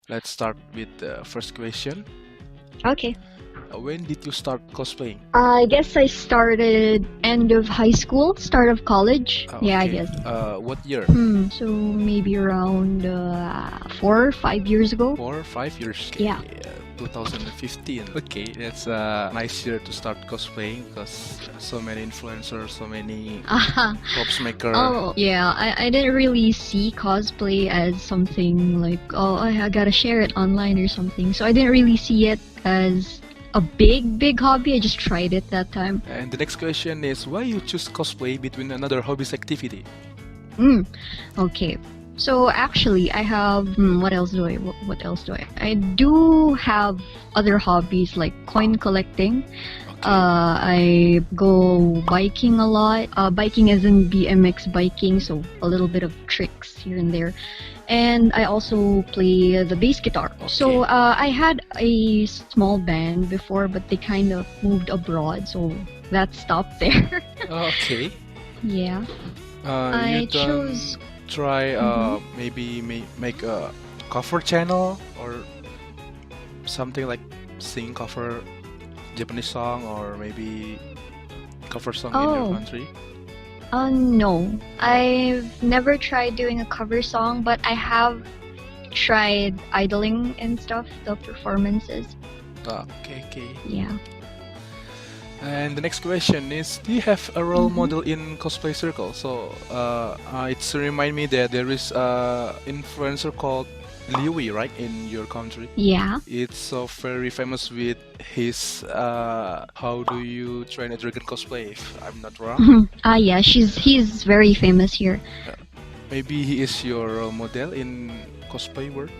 let's start with the first question. Okay. When did you start cosplaying? I guess I started end of high school, start of college. Yeah, I Okay. guess. What year? So maybe around 4 or 5 years ago. 4 or 5 years? Okay. Yeah. 2015. Okay, that's a nice year to start cosplaying because so many influencers, so many props maker. Oh, yeah. I didn't really see cosplay as something like, oh, I gotta share it online or something. So I didn't really see it as a big hobby. I just tried it that time. And the next question is why you choose cosplay between another hobbies activity? Okay. So actually, I have what else do I? What else do I? I do have other hobbies like coin collecting. I go biking a lot. Biking as in BMX biking, so a little bit of tricks here and there. And I also play the bass guitar. So I had a small band before, but they kind of moved abroad, so that stopped there. Okay. Yeah. You I chose. try maybe make a cover channel or something like sing cover Japanese song or maybe cover song in your Oh. country? No. I've never tried doing a cover song, but I have tried idling and stuff, the performances. Okay. Yeah. And the next question is, do you have a role model in cosplay circle? So it's remind me that there is a influencer called Liwi, right, in your country? Yeah. It's so very famous with his how do you train a dragon cosplay, if I'm not wrong. Yeah, he's very famous here. Maybe he is your role model in cosplay world?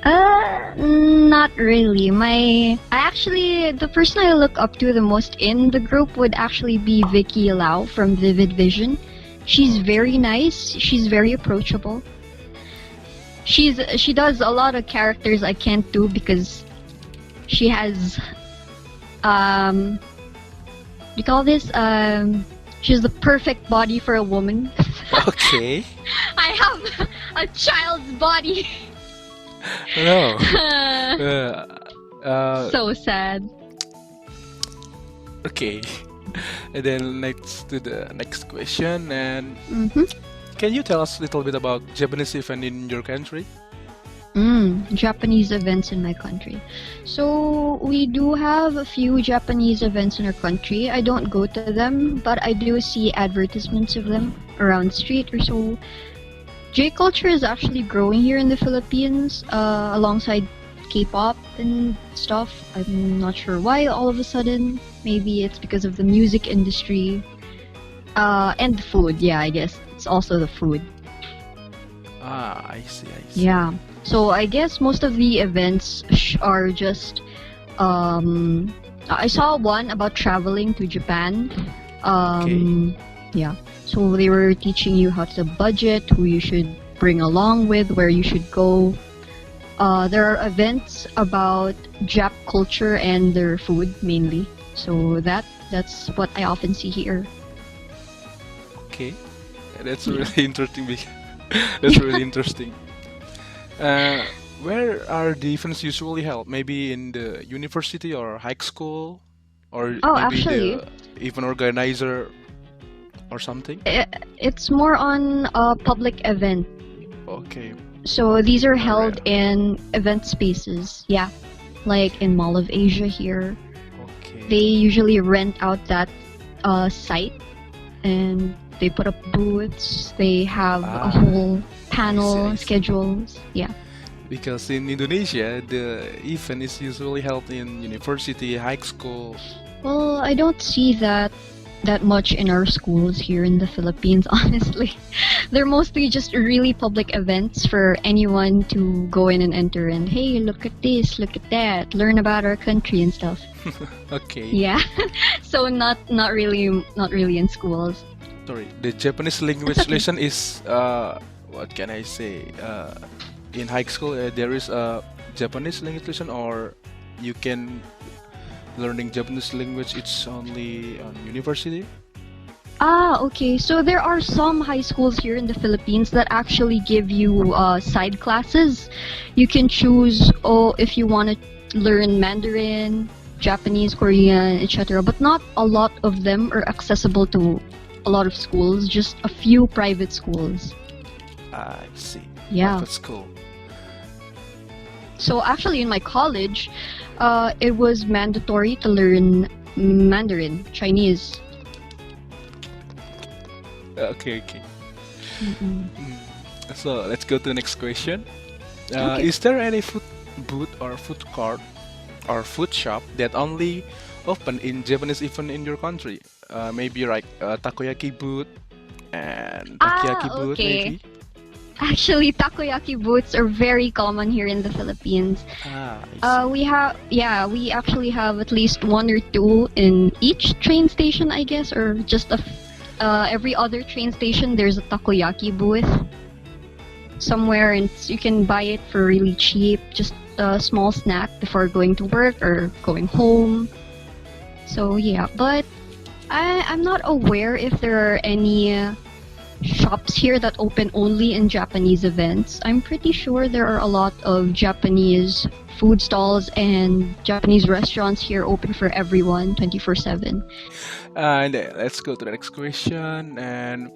Not really. The person I look up to the most in the group would actually be Vicky Lau from Vivid Vision. She's very nice. She's very approachable. She does a lot of characters I can't do because she has you call this she has the perfect body for a woman. Okay. I have a child's body. No. So sad. Okay. And then next to the next question, and can you tell us a little bit about Japanese event in your country? Japanese events in my country. So we do have a few Japanese events in our country. I don't go to them, but I do see advertisements of them around street or so. J culture is actually growing here in the Philippines, alongside K-pop and stuff. I'm not sure why all of a sudden. Maybe it's because of the music industry, and the food. Yeah, I guess it's also the food. I see. Yeah. So I guess most of the events are just. I saw one about traveling to Japan. Yeah. So they were teaching you how to budget, who you should bring along with, where you should go. There are events about Jap culture and their food mainly. So that's what I often see here. Okay, that's really interesting. That's really interesting. Where are the events usually held? Maybe in the university or high school, or Oh, maybe actually, the event organizer or something? it's more on a public event. Okay. So these are held Alright. in event spaces. Yeah, like in Mall of Asia here. Okay. They usually rent out that site and they put up booths. They have a whole panel, I see. schedules. Yeah. Because in Indonesia, the event is usually held in university, high school. Well, I don't see that much in our schools here in the Philippines, honestly. They're mostly just really public events for anyone to go in and enter and, hey, look at this, look at that, learn about our country and stuff. Okay. Yeah. So not really in schools. Sorry, the Japanese language okay. lesson is what can I say? In high school, there is a Japanese language lesson, or you can learning Japanese language. It's only on university. Okay. So there are some high schools here in the Philippines that actually give you side classes. You can choose, if you want to learn Mandarin, Japanese, Korean, etc. But not a lot of them are accessible to a lot of schools, just a few private schools. I see. Yeah. Oh, that's cool. So actually in my college, it was mandatory to learn Mandarin, Chinese. Okay. Mm-mm. So let's go to the next question. Okay. Is there any food booth or food court or food shop that only open in Japanese even in your country? Maybe like takoyaki booth and takoyaki booth Okay. maybe? Actually, takoyaki booths are very common here in the Philippines. I We actually have at least one or two in each train station, I guess, or just every other train station. There's a takoyaki booth somewhere, and you can buy it for really cheap, just a small snack before going to work or going home. So yeah, but I'm not aware if there are any shops here that open only in Japanese events. I'm pretty sure there are a lot of Japanese food stalls and Japanese restaurants here open for everyone 24/7. And let's go to the next question. And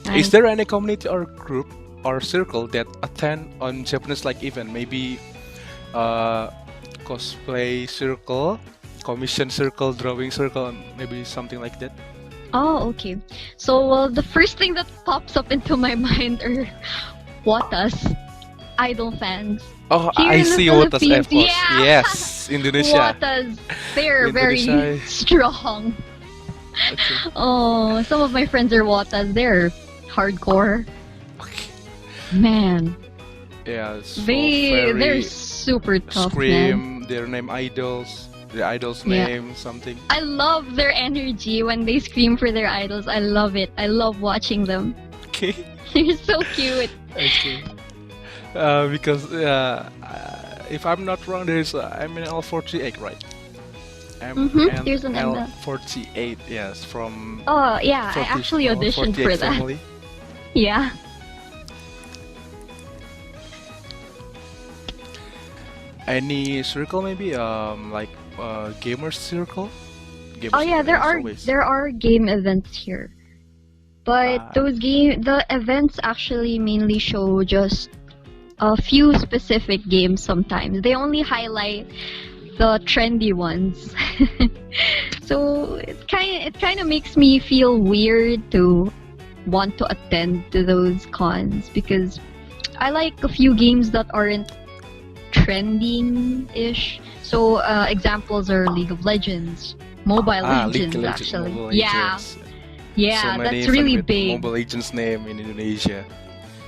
is Nice. there any community or group or circle that attend on Japanese like event? Maybe uh, cosplay circle, commission circle, drawing circle, maybe something like that. Oh, okay. So, well, the first thing that pops up into my mind are Watas, idol fans. Oh, Here I in the see what Philippines, F was. yeah! Yes, Indonesia. Watas, they're very Indonesia. strong. Okay. Oh, some of my friends are Watas. They're hardcore. Okay. Man, Yeah, so they're very super tough, man. scream their name idols, the idol's Yeah. name, something. I love their energy when they scream for their idols. I love it. I love watching them. Okay. They're so cute. Okay. Because if I'm not wrong, there's MNL48, right? There's an ML. MNL48, yes, from Oh, yeah, I 40 actually auditioned 48 for that. family. Yeah. Any circle maybe? Like gamer circle? Gamer Oh yeah, circle, there yes, are always. there are game events here. But Ah. the events actually mainly show just a few specific games sometimes. They only highlight the trendy ones. So it kind of makes me feel weird to want to attend to those cons because I like a few games that aren't trending-ish. So examples are League of Legends, Mobile League Legends of Legends, actually. Mobile Yeah, Legends. yeah, So many that's fun really with big. Mobile Legends name in Indonesia.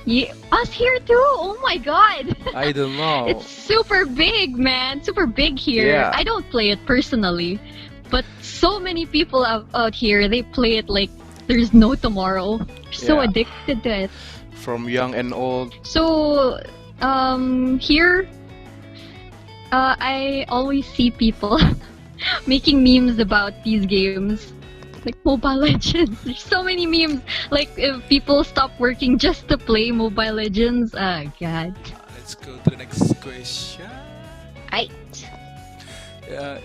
Yeah, us here too. Oh my god. I don't know. It's super big, man. Super big here. Yeah. I don't play it personally, but so many people out here, they play it like there's no tomorrow. They're so Yeah. addicted to it. From young and old. So, here, I always see people making memes about these games. Like Mobile Legends. There's so many memes. Like, if people stop working just to play Mobile Legends. Oh, God. Let's go to the next question. I.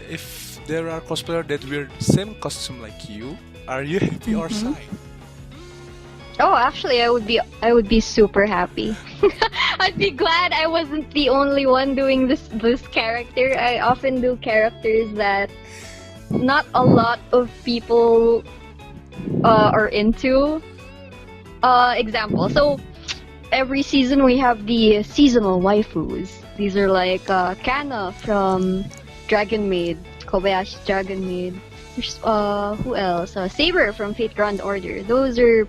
If there are cosplayers that wear the same costume like you, are you happy or Mhm. sad? Oh, actually, I would be super happy. I'd be glad I wasn't the only one doing this character. I often do characters that not a lot of people are into. Example. So every season we have the seasonal waifus. These are like Kana from Dragon Maid, Kobayashi Dragon Maid. There's, who else? Saber from Fate Grand Order. Those are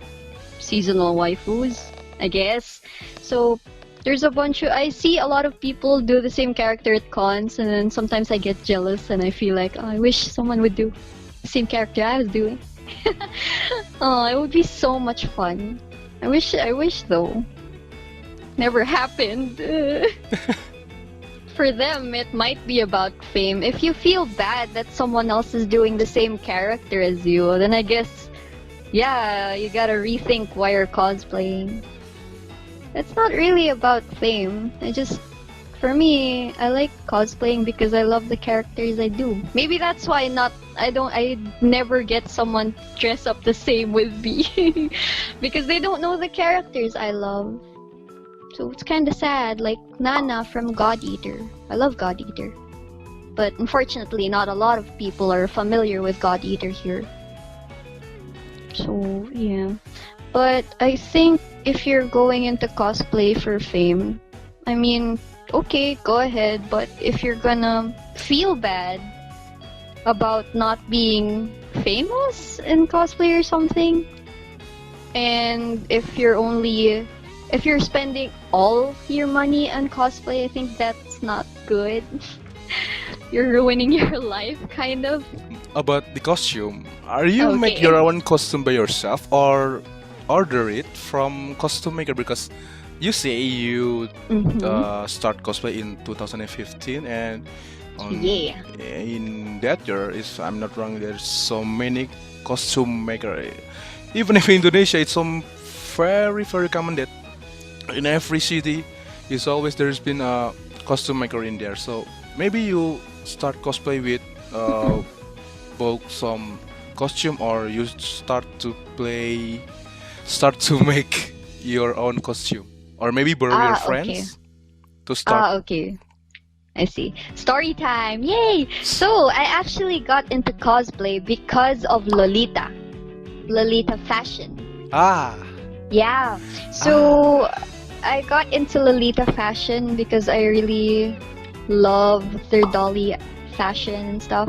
seasonal waifus, I guess. So there's a bunch of I see a lot of people do the same character at cons, and then sometimes I get jealous and I feel like, oh, I wish someone would do the same character I was doing. Oh, it would be so much fun. I wish though. Never happened. For them, it might be about fame. If you feel bad that someone else is doing the same character as you, then I guess Yeah, you gotta rethink why you're cosplaying. It's not really about fame. For me, I like cosplaying because I love the characters I do. Maybe that's why I never get someone dress up the same with me because they don't know the characters I love. So it's kind of sad, like Nana from God Eater. I love God Eater. But unfortunately, not a lot of people are familiar with God Eater here. So, yeah. But I think if you're going into cosplay for fame, I mean, okay, go ahead. But if you're gonna feel bad about not being famous in cosplay or something, and if you're spending all your money on cosplay, I think that's not good. You're ruining your life, kind of. About the costume, are you make Okay. your own costume by yourself or order it from costume maker? Because you say you Mm-hmm. start cosplay in 2015, and Yeah. in that year, if I'm not wrong, there's so many costume maker. Even if in Indonesia, it's some very common that in every city is always there's been a costume maker in there. So maybe you start cosplay with both some costume, or you start to make your own costume, or maybe borrow your Okay. friends to start. Okay. I see. Story time! Yay! So, I actually got into cosplay because of Lolita. Lolita fashion. Ah, Yeah. ah, So, I got into Lolita fashion because I really love their dolly fashion and stuff.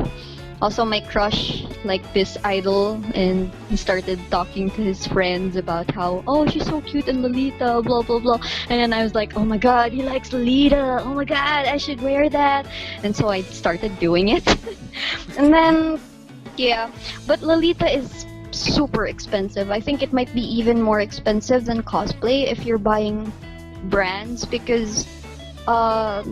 Also, my crush liked this idol, and he started talking to his friends about how, oh, she's so cute and Lolita, blah blah blah. And then I was like, oh my god, he likes Lolita. Oh my god, I should wear that. And so I started doing it. And then, yeah, but Lolita is super expensive. I think it might be even more expensive than cosplay if you're buying brands because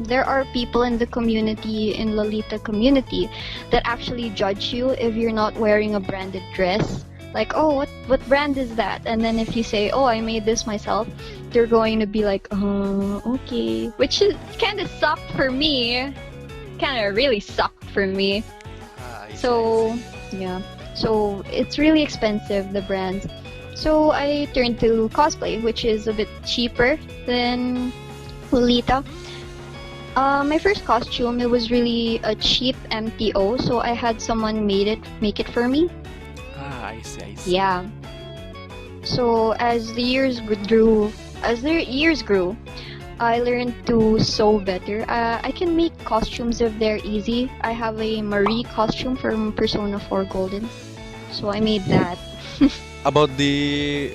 there are people in the community, in Lolita community, that actually judge you if you're not wearing a branded dress. Like, oh, what brand is that? And then if you say, oh, I made this myself, they're going to be like, okay. Which is kind of sucked for me. Kind of really sucked for me. I see, I So, see. yeah. So, it's really expensive, the brands. So, I turned to cosplay, which is a bit cheaper than Lolita. My first costume, it was really a cheap MTO, so I had someone make it for me. Ah, I see, I see. Yeah. So as the years grew, I learned to sew better. I can make costumes if they're easy. I have a Marie costume from Persona 4 Golden, so I made that. About the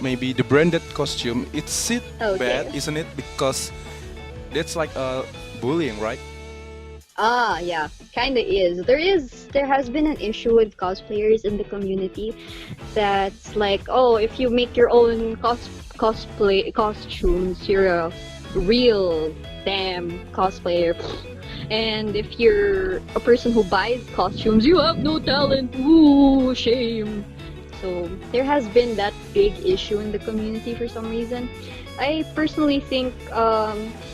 maybe the branded costume, it's it bad, Okay. isn't it? Because that's like bullying, right? Yeah, kinda is. There has been an issue with cosplayers in the community that's like, oh, if you make your own cosplay costumes, you're a real damn cosplayer. And if you're a person who buys costumes, you have no talent. Ooh, shame. So there has been that big issue in the community for some reason. I personally think,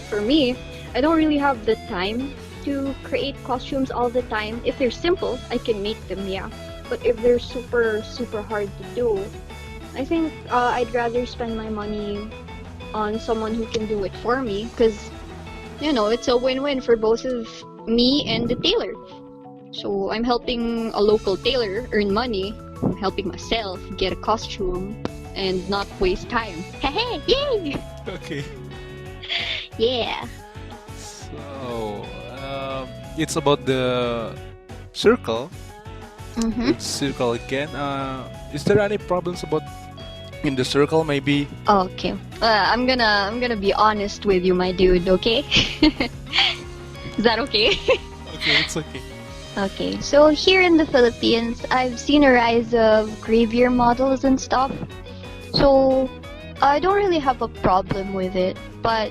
for me, I don't really have the time to create costumes all the time. If they're simple, I can make them, yeah. But if they're super hard to do, I think I'd rather spend my money on someone who can do it for me, because it's a win-win for both of me and the tailor. So I'm helping a local tailor earn money. I'm helping myself get a costume and not waste time. Hey, yay! Okay. Yeah. So it's about the circle. Mm-hmm. It's circle again. Is there any problems about in the circle? Maybe. Okay. I'm gonna be honest with you, my dude. Okay. Is that okay? Okay, it's okay. Okay. So here in the Philippines, I've seen a rise of graveyard models and stuff. So I don't really have a problem with it. But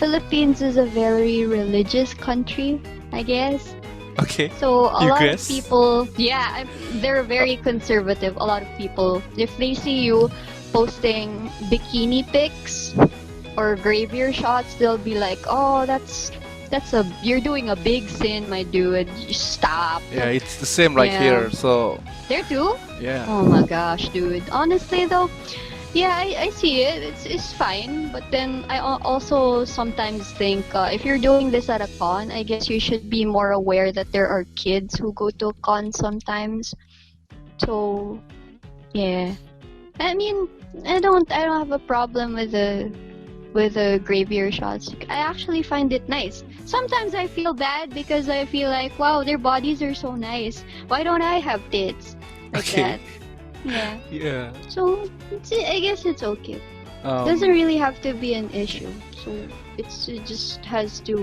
Philippines is a very religious country, I guess. Okay. So a You lot of guess? people, yeah, they're very conservative. A lot of people, if they see you posting bikini pics or graveyard shots, they'll be like, "Oh, you're doing a big sin, my dude. You stop." Yeah, it's the same like Yeah. here. So There too? yeah. Oh my gosh, dude. Honestly though, yeah, I see it. It's fine, but then I also sometimes think if you're doing this at a con, I guess you should be more aware that there are kids who go to a con sometimes. So yeah, I mean, I don't have a problem with the graveyard shots. I actually find it nice. Sometimes I feel bad because I feel like, wow, their bodies are so nice. Why don't I have tits like Okay. that? Yeah. Yeah. So I guess it's okay. Doesn't Um. really have to be an issue. So it just has to.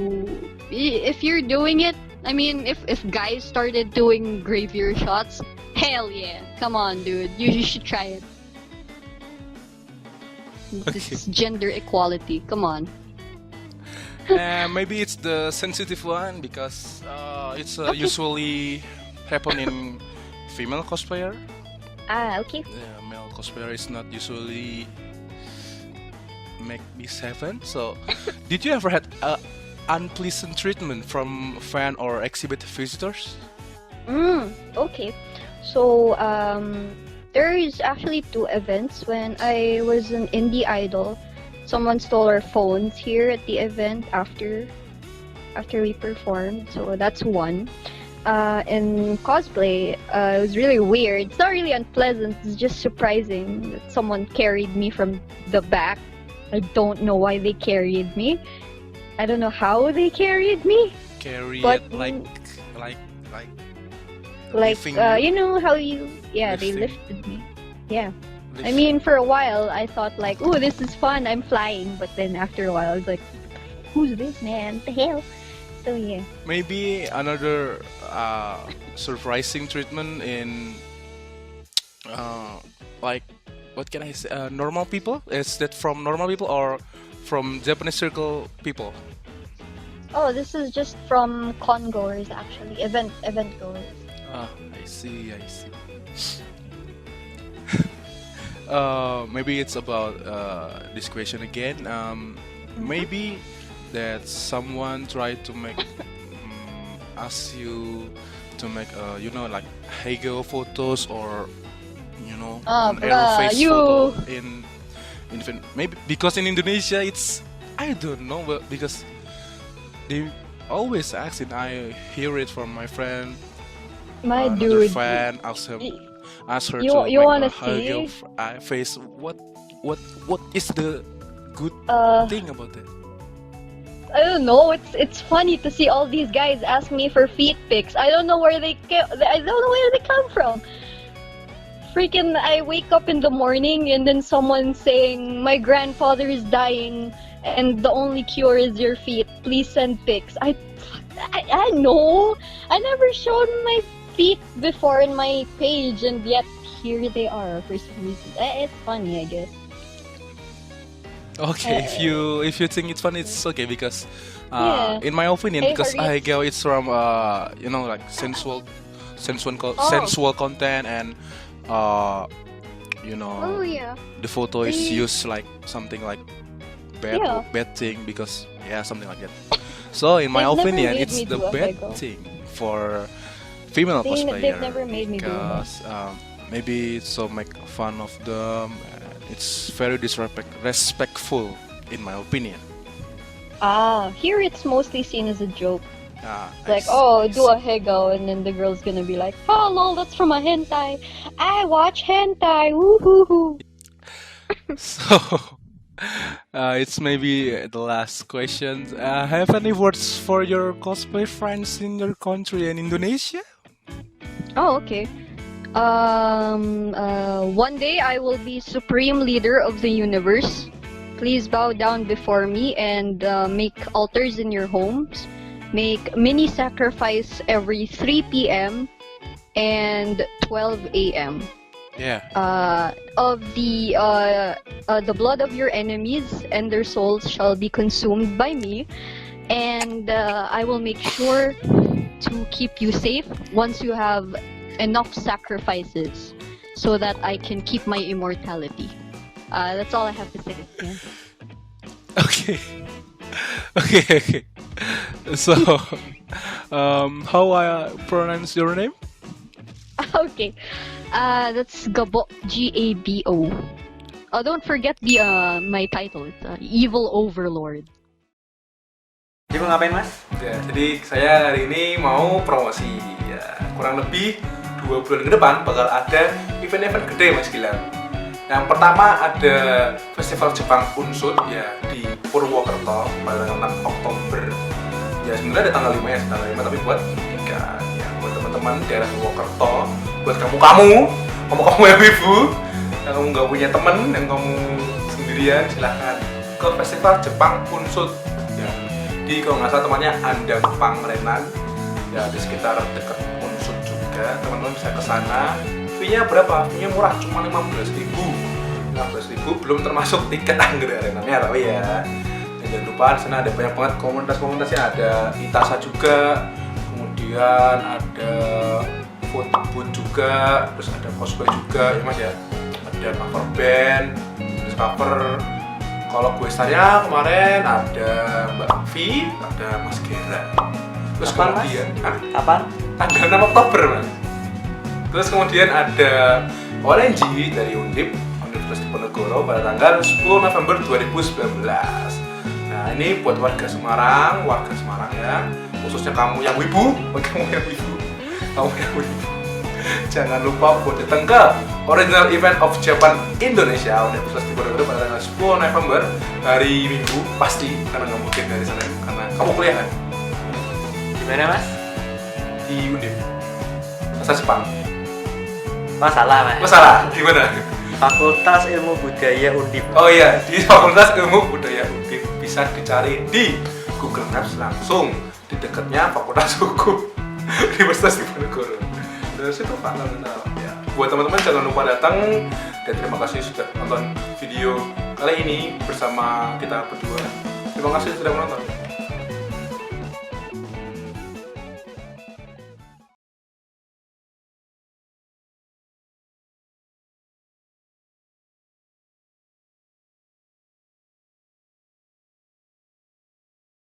If you're doing it, I mean, if guys started doing graveyard shots, hell yeah, come on, dude, you should try it. This Okay. is gender equality. Come on. Maybe it's the sensitive one because it's Okay. usually happen in female cosplayer. Ah, okay. Yeah, male cosplayer is not usually make this happen. So, did you ever had unpleasant treatment from fan or exhibit visitors? Okay. So, there is actually two events. When I was an indie idol, someone stole our phones here at the event after we performed. So that's one. In cosplay, it was really weird. It's not really unpleasant. It's just surprising that someone carried me from the back. I don't know why they carried me. I don't know how they carried me. Carry But it like like lifting you know how they Lifting. lifted me. Yeah. I lift- mean, for a while, I thought like, "Oh, this is fun. I'm flying." But then after a while, I was like, "Who's this man? What the hell?" So yeah. maybe another surprising treatment in like what can I say? Normal people? Is that from normal people or from Japanese circle people? Oh, this is just from con goers actually, event goers. Ah, I see, I see. Maybe it's about this question again. Maybe that someone tried to make ask you to make like Hegel photos or an error Bruh, face photo maybe because in Indonesia it's I don't know but because they always ask it. I hear it from my friend, my another dude. fan y- ask her You to you make wanna a Hegel see? face. What is the good Uh, thing about that? I don't know. It's funny to see all these guys ask me for feet pics. I don't know where I don't know where they come from. Freaking! I wake up in the morning and then someone saying my grandfather is dying and the only cure is your feet. Please send pics. I know. I never showed my feet before in my page and yet here they are for some reason. It's funny, I guess. Okay, if you think it's fun, it's okay because, Yeah. in my opinion, Hey, because Harit. I go it's from like Oh. sensual content and uh Oh yeah. the photo is They- used like something like bad Yeah. bad thing because something like that. So in my They've never opinion, made it's me the do a bad Hegel. thing for female They've cosplayer never made me do that. because maybe so make fun of them. It's very disrespectful in my opinion. Here it's mostly seen as a joke. I Like, see, oh, I do a see. hego, and then the girl's gonna be like, oh, lol, that's from a hentai. I watch hentai, woohoo. So, it's maybe the last question. Have any words for your cosplay friends in your country and Indonesia? Oh, okay. One day I will be supreme leader of the universe. Please bow down before me and make altars in your homes. Make mini sacrifice every 3 p.m. and 12 a.m. Yeah. Of the blood of your enemies and their souls shall be consumed by me, and I will make sure to keep you safe once you have enough sacrifices so that I can keep my immortality. That's all I have to say. Yeah. Okay. Okay. So, how I pronounce your name? Okay. That's Gabo. Gabo. Oh, don't forget the my title. It's Evil Overlord. Jadi mau ngapain mas? Ya, jadi saya hari ini mau promosi. Ya, kurang lebih 2 bulan ke depan bakal ada event-event gede Mas Gilang. Yang pertama ada Festival Jepang Unsur ya di Purwokerto pada tanggal 6 Oktober. Ya sebenarnya ada tanggal 5 ya, tanggal 5 tapi buat 3 ya buat teman-teman daerah Purwokerto, buat kamu yang ibu, yang kamu nggak punya teman, yang kamu sendirian silahkan ke Festival Jepang Unsur ya. Di kalau nggak salah temannya Andang Pangrenan ya di sekitar dekat Unsur juga, teman-teman bisa ke sana. Fee-nya berapa? Fee-nya murah, cuma 15.000 belum termasuk tiket anggarannya tapi ya. Dan jangan lupa di sana ada banyak banget komunitas-komunitasnya, ada Itasa juga, kemudian ada food booth juga, terus ada cosplay juga ya Mas ya. Ada cover band, terus cover. Kalau gue saya kemarin ada Mbak Vi, ada Mas Gera. Terus Kapan, kemudian Kapan? tanggal 6 Oktober Mas. Terus kemudian ada Orange dari Undip, Universitas Diponegoro pada tanggal 10 November 2019. Nah ini buat warga Semarang ya, khususnya kamu yang wibu, jangan lupa buat datang ke Original Event of Japan Indonesia Universitas Diponegoro pada tanggal 10 November hari Minggu pasti, karena nggak mungkin dari sana karena kamu kuliah kan Di mana mas? di Undip, bahasa Jepang. Masalah mas. Masalah gimana? Fakultas Ilmu Budaya Undip. Oh iya, di Fakultas Ilmu Budaya Undip, bisa dicari di Google Maps langsung di dekatnya Fakultas Hukum Universitas Diponegoro. Dari situ Pak ya. Buat teman-teman jangan lupa datang dan terima kasih sudah nonton video kali ini bersama kita berdua. Terima kasih sudah menonton.